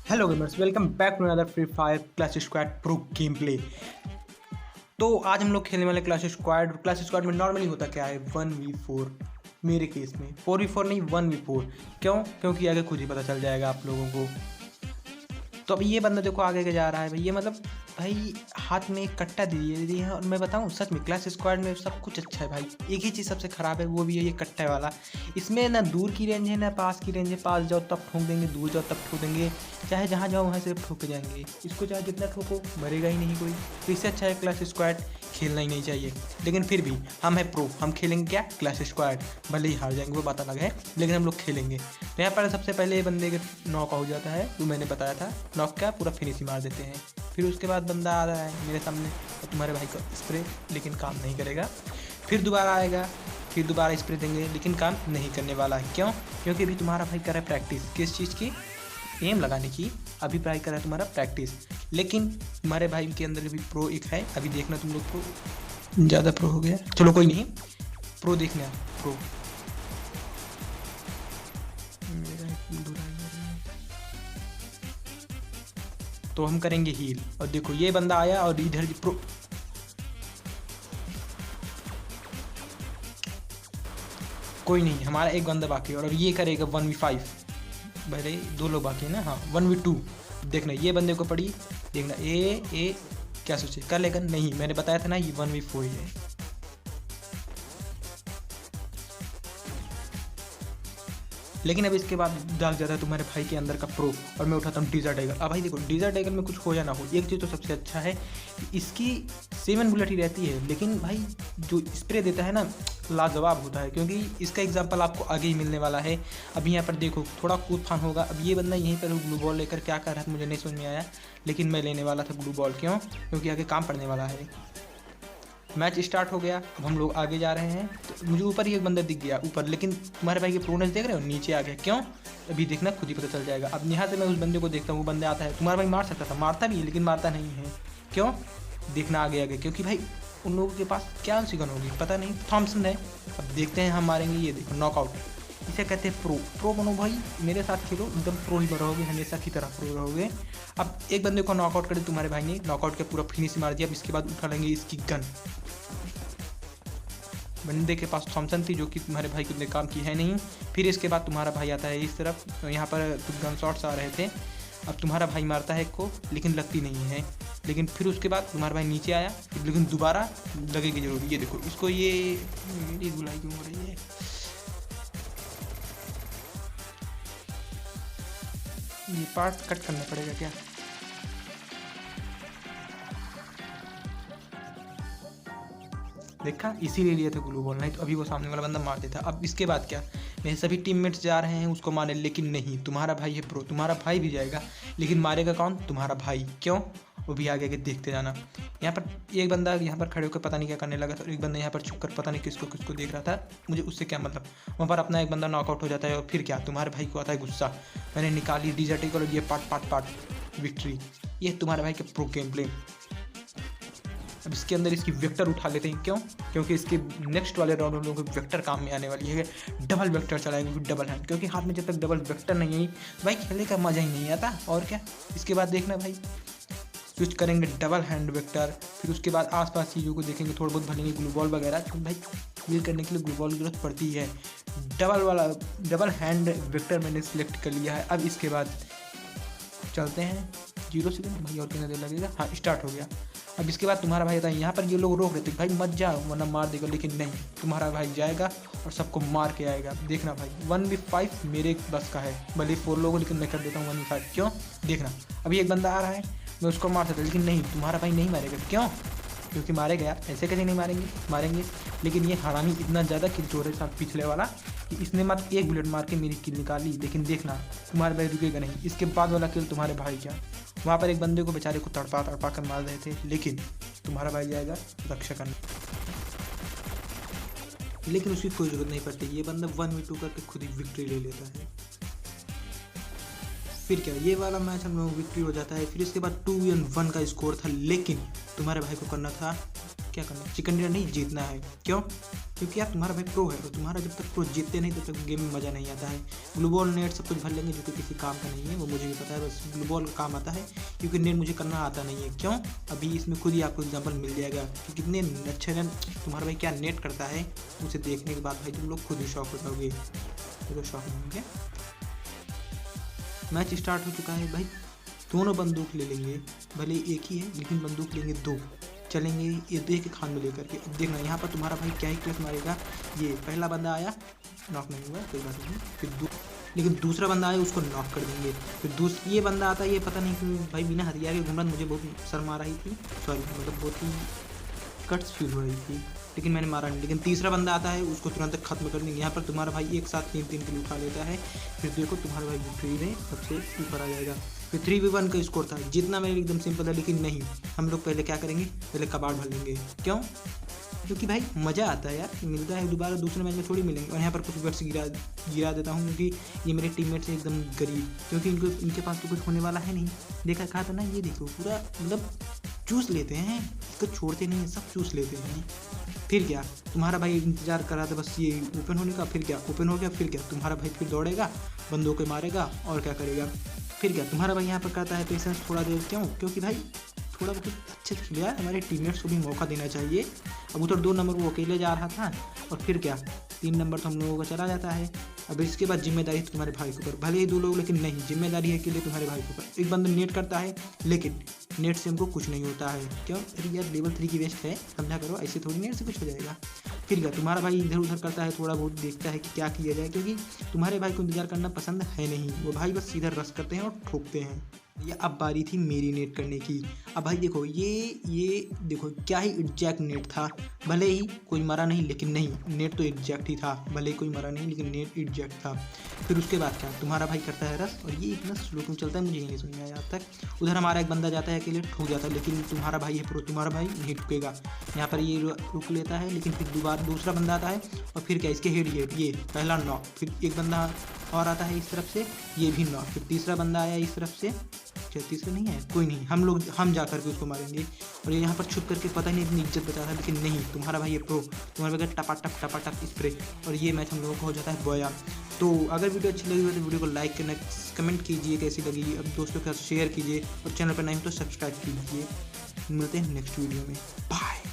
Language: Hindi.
Hello gamers, welcome back to another Free Fire Clash Squad pro game play. तो आज हम लोग खेलने वाले क्लैश स्क्वाड में नॉर्मली होता क्या है 1v4। मेरे केस में 4v4 नहीं 1v4। क्योंकि आगे खुद ही पता चल जाएगा आप लोगों को। तो अभी ये बंदा देखो आगे के जा रहा है भाई। ये मतलब भाई हाथ में एक कट्टा दे दिए हैं। और मैं बताऊं सच में क्लैश स्क्वाड में सब कुछ अच्छा है भाई। एक ही चीज़ सबसे ख़राब है, वो भी है ये कट्टे वाला। इसमें ना दूर की रेंज है ना पास की रेंज है। पास जाओ तब ठोक देंगे, दूर जाओ तब ठोक देंगे। चाहे जहाँ जाओ वहाँ से ठोक जाएंगे। इसको चाहे जितना ठोको मरेगा ही नहीं कोई। तो इससे अच्छा है क्लैश स्क्वाड खेलना ही नहीं चाहिए। लेकिन फिर भी हम है प्रो, हम खेलेंगे क्या क्लैश स्क्वाड। भले ही हार जाएंगे वो बात अलग है, लेकिन हम लोग खेलेंगे। तो यहाँ पर सबसे पहले बंदे के नॉक हो जाता है, जो मैंने बताया था। नॉक क्या पूरा फिनिश ही मार देते हैं। फिर उसके बाद बंदा आ रहा है मेरे सामने और तुम्हारे भाई का स्प्रे, लेकिन काम नहीं करेगा। फिर दोबारा आएगा, फिर दोबारा स्प्रे देंगे, लेकिन काम नहीं करने वाला है। क्यों? क्योंकि अभी तुम्हारा भाई कर रहा है प्रैक्टिस। किस चीज़ की? एम लगाने की। अभी भाई कर रहा है तुम्हारा प्रैक्टिस। लेकिन तुम्हारे भाई के अंदर भी प्रो एक है। अभी देखना तुम लोग प्रो ज़्यादा प्रो हो गया, चलो कोई नहीं। प्रो देखना प्रो। तो हम करेंगे हील। और देखो ये बंदा आया और इधर प्रो। कोई नहीं, हमारा एक बंदा बाकी है और ये करेगा 1v5। भले 2 लोग बाकी है ना। हाँ 1v2। देखना ये बंदे को पड़ी। देखना ए क्या सोचे कर लेगा। नहीं, मैंने बताया था ना ये 1v4 ही है। लेकिन अब इसके बाद डाल जाता है तुम्हारे भाई के अंदर का प्रो। और मैं उठाता हूँ डीजर्ट टाइगर। अब भाई देखो डीजर्ट टाइगर में कुछ हो या ना हो, एक चीज़ तो सबसे अच्छा है कि इसकी 7 बुलेट ही रहती है। लेकिन भाई जो स्प्रे देता है ना, लाजवाब होता है। क्योंकि इसका एग्जांपल आपको आगे ही मिलने वाला है। अभी यहाँ पर देखो थोड़ा कूद फान होगा। अब ये बंदा यहीं पर ग्लू बॉल लेकर क्या कर रहा था मुझे नहीं समझ में आया, लेकिन मैं लेने वाला था ग्लू बॉल। क्यों? क्योंकि आगे काम पड़ने वाला है। मैच स्टार्ट हो गया। अब हम लोग आगे जा रहे हैं। तो मुझे ऊपर ही एक बंदा दिख गया ऊपर, लेकिन तुम्हारे भाई के प्रोनेस देख रहे हो नीचे आ गया। क्यों? अभी देखना खुद ही पता चल जाएगा। अब यहाँ से मैं उस बंदे को देखता हूँ, वो बंदे आता है। तुम्हारा भाई मार सकता था, मारता भी है लेकिन मारता नहीं है। क्यों? देखना आगे आगे, क्योंकि भाई उन लोगों के पास क्या सी गन होगी पता नहीं, थॉमसन है। अब देखते हैं हम मारेंगे। ये देखो नॉकआउट, इसे कहते हैं प्रो। प्रो बनो भाई, मेरे साथ खेलो, एकदम प्रो ही रहोगे, हमेशा की तरह प्रो रहोगे। अब एक बंदे को नॉकआउट करे तुम्हारे भाई ने, नॉकआउट के पूरा फिनिश मार दिया। अब इसके बाद उठा लेंगे इसकी गन। बंदे के पास थॉमसन थी, जो कि तुम्हारे भाई को इतने काम की है नहीं। फिर इसके बाद तुम्हारा भाई आता है इस तरफ। तो यहाँ पर कुछ गन शॉट्स आ रहे थे। अब तुम्हारा भाई मारता है एक को, लेकिन लगती नहीं है। लेकिन फिर उसके बाद तुम्हारा भाई नीचे आया, लेकिन दोबारा लगेगी जरूर। ये देखो इसको, ये मेरी धुलाई क्यों हो रही है। ये पार्ट कट करना पड़ेगा क्या? देखा, इसीलिए लिए थे ग्लू बॉल, नहीं तो अभी वो सामने वाला बंदा मार देता। अब इसके बाद क्या? मेरे सभी टीममेट्स जा रहे हैं उसको मारने, लेकिन नहीं, तुम्हारा भाई है प्रो। तुम्हारा भाई भी जाएगा, लेकिन मारेगा कौन? तुम्हारा भाई। क्यों? वो भी आगे आगे देखते जाना। यहाँ पर एक बंदा यहाँ पर खड़े होकर पता नहीं क्या करने लगा था। एक बंदा यहाँ पर छुप कर पता नहीं किसको किसको देख रहा था। मुझे उससे क्या मतलब। वहाँ पर अपना एक बंदा नॉकआउट हो जाता है और फिर क्या? तुम्हारे भाई को आता है गुस्सा। मैंने निकाली डिजर्टिक और ये पार्ट विक्ट्री। ये तुम्हारे भाई के प्रो गेम प्ले। अब इसके अंदर इसकी वेक्टर उठा लेते हैं। क्यों? क्योंकि इसके नेक्स्ट वाले राउंड लोगों को वेक्टर काम में आने वाली है। डबल वेक्टर चलाएंगे, डबल हैंड। क्योंकि हाथ में जब तक डबल वेक्टर नहीं है भाई खेलने का मज़ा ही नहीं आता। और क्या? इसके बाद देखना भाई स्विच करेंगे डबल हैंड वेक्टर। फिर उसके बाद आसपास चीज़ों को देखेंगे, थोड़ा बहुत भलेंगे ग्लू बॉल वगैरह। तो भाई हील करने के लिए ग्लू बॉल की जरूरत पड़ती है। डबल हैंड वेक्टर मैंने सिलेक्ट कर लिया है। अब इसके बाद चलते हैं 0 सेकंड भाई, और कितना देर लगेगा। हाँ स्टार्ट हो गया। अब इसके बाद तुम्हारा भाई आता है। यहाँ पर ये लोग रोक रहे थे भाई मत जाओ वरना मार देगा, लेकिन नहीं, तुम्हारा भाई जाएगा और सबको मार के आएगा। देखना भाई 1v5 मेरे बस का है। भले 4 लोगों, लेकिन मैं कर देता हूँ 1v5। क्यों? देखना अभी एक बंदा आ रहा है, मैं उसको मार सकता, लेकिन नहीं, तुम्हारा भाई नहीं मारेगा। क्यों? क्योंकि मारेगा यार, ऐसे कैसे नहीं मारेंगे। लेकिन ये हरामी इतना ज़्यादा किल चोर है साथ पिछले वाला, कि इसने मत एक बुलेट मार के मेरी किल निकाली। लेकिन देखना तुम्हारे भाई रुकेगा नहीं। इसके बाद वाला किल तुम्हारे भाई क्या? वहाँ पर एक बंदे को बेचारे को तड़पा कर मार रहे थे, लेकिन तुम्हारा भाई जाएगा रक्षा करने। लेकिन उसकी कोई जरूरत नहीं पड़ती। ये बंदा 1v2 करके खुद ही विक्ट्री ले लेता है। फिर क्या, ये वाला मैच हम लोग विक्ट्री हो जाता है। फिर इसके बाद 2-1 का स्कोर था, लेकिन तुम्हारे भाई को करना था क्या करना है, चिकन डिनर नहीं, जीतना है। क्यों? क्योंकि यार तुम्हारा भाई प्रो है और तुम्हारा जब तक प्रो जीतते नहीं तब तक गेम में मज़ा नहीं आता है। ग्लू बॉल नेट सब कुछ भर लेंगे जो कि किसी काम का नहीं है, वो मुझे भी पता है, बस ग्लू बॉल काम आता है क्योंकि नेट मुझे करना आता नहीं है। क्यों? अभी इसमें खुद ही आपको एग्जाम्पल मिल जाएगा कि कितने अच्छे तुम्हारा भाई क्या नेट करता है। उसे देखने के बाद भाई तुम लोग खुद ही शौक हो जाओगे, तो शौक नहीं होंगे। मैच स्टार्ट हो चुका है भाई, दोनों बंदूक ले लेंगे, भले एक ही है लेकिन बंदूक लेंगे 2, चलेंगे ये देख के खान में लेकर के। अब देखना यहाँ पर तुम्हारा भाई क्या ही क्लिक मारेगा। ये पहला बंदा आया, नॉक नहीं हुआ, कोई बात नहीं। फिर लेकिन दूसरा बंदा आया, उसको नॉक कर देंगे। फिर ये बंदा आता है, ये पता नहीं क्यों भाई बिना हथियार के घूम रहा, मुझे बहुत शर्म आ रही थी, सॉरी मतलब बहुत ही कट्स फील हो रही थी, लेकिन मैंने मारा नहीं। लेकिन तीसरा बंदा आता है, उसको तुरंत खत्म कर देंगे। यहाँ पर तुम्हारा भाई एक साथ 3-3 किल उठा लेता है। फिर देखो तुम्हारा भाई विक्ट्री में सबसे ऊपर आ जाएगा। फिर 3v1 का स्कोर था, जितना मेरे एकदम सिंपल है, लेकिन नहीं, हम लोग पहले क्या करेंगे, पहले कबाड़ भर लेंगे। क्यों? क्योंकि भाई मज़ा आता है यार, मिलता है दोबारा दूसरे मैच में थोड़ी मिलेंगे। और यहाँ पर कुछ वर्ड्स गिरा देता हूँ क्योंकि ये मेरे टीममेट से एकदम गरीब, क्योंकि इनके पास तो कुछ होने वाला है नहीं। देखा कहा था ना, ये देखो पूरा मतलब चूस लेते हैं, इसको छोड़ते नहीं है, सब चूस लेते हैं। फिर क्या, तुम्हारा भाई इंतजार कर रहा था बस ये ओपन होने का। फिर क्या, ओपन हो गया, फिर क्या, तुम्हारा भाई फिर दौड़ेगा, बंदों को मारेगा और क्या करेगा। फिर क्या, तुम्हारा भाई यहाँ पर कहता है पेशेंस थोड़ा देर। क्यों? क्योंकि भाई थोड़ा बहुत अच्छे से खेला, हमारे टीममेट्स को भी मौका देना चाहिए। अब उधर 2 नंबर वो अकेले जा रहा था और फिर क्या, 3 नंबर तो हम लोगों का चला जाता है। अब इसके बाद जिम्मेदारी तुम्हारे भाई के ऊपर, भले ही 2 लोग, लेकिन नहीं, जिम्मेदारी है के लिए तुम्हारे भाई के ऊपर। एक बंदा नेट करता है, लेकिन नेट से हमको कुछ नहीं होता है। क्यों? अरे यार लेवल 3 की वेस्ट है, समझा करो, ऐसे थोड़ी नेट से कुछ हो जाएगा। फिर क्या, तुम्हारा भाई इधर उधर करता है, थोड़ा बहुत देखता है कि क्या किया जाए, क्योंकि तुम्हारे भाई को इंतजार करना पसंद है नहीं, वो भाई बस सीधा रश करते हैं और ठोकते हैं। ये अब बारी थी मेरी नेट करने की। अब भाई देखो ये देखो क्या ही एग्जैक्ट नेट था, भले ही कोई मरा नहीं, लेकिन नहीं, नेट तो एग्जैक्ट ही था, भले ही कोई मरा नहीं लेकिन नेट एग्जैक्ट था। फिर उसके बाद क्या, तुम्हारा भाई करता है रस, और ये इतना स्लो क्यों चलता है मुझे ये नहीं समझ में आया आज तक। उधर हमारा एक बंदा जाता है अकेले, ठुक जाता है, लेकिन तुम्हारा भाई है प्रो, तुम्हारा भाई नहीं ठुकेगा। यहाँ पर ये रुक लेता है, लेकिन फिर दूसरा बंदा आता है और फिर क्या, इसके हेड ये पहला नॉक। फिर एक बंदा और आता है इस तरफ से, ये भी नॉक। फिर तीसरा बंदा आया इस तरफ से, तीसरा नहीं है, कोई नहीं, हम जा करके उसको मारेंगे। और ये यहाँ पर छुप करके पता नहीं इतनी इज्जत बचा रहा है, लेकिन नहीं, तुम्हारा भाई ये प्रो, तुम्हारे बगैर टपा टप स्प्रे, और ये मैच हम लोगों को हो जाता है बोया। तो अगर वीडियो अच्छी लगी हो तो वीडियो को लाइक करना, कमेंट कीजिए कैसी लगी, अब दोस्तों के साथ शेयर कीजिए, और चैनल पर नहीं हो तो सब्सक्राइब कीजिए। मिलते हैं नेक्स्ट वीडियो में, बाय।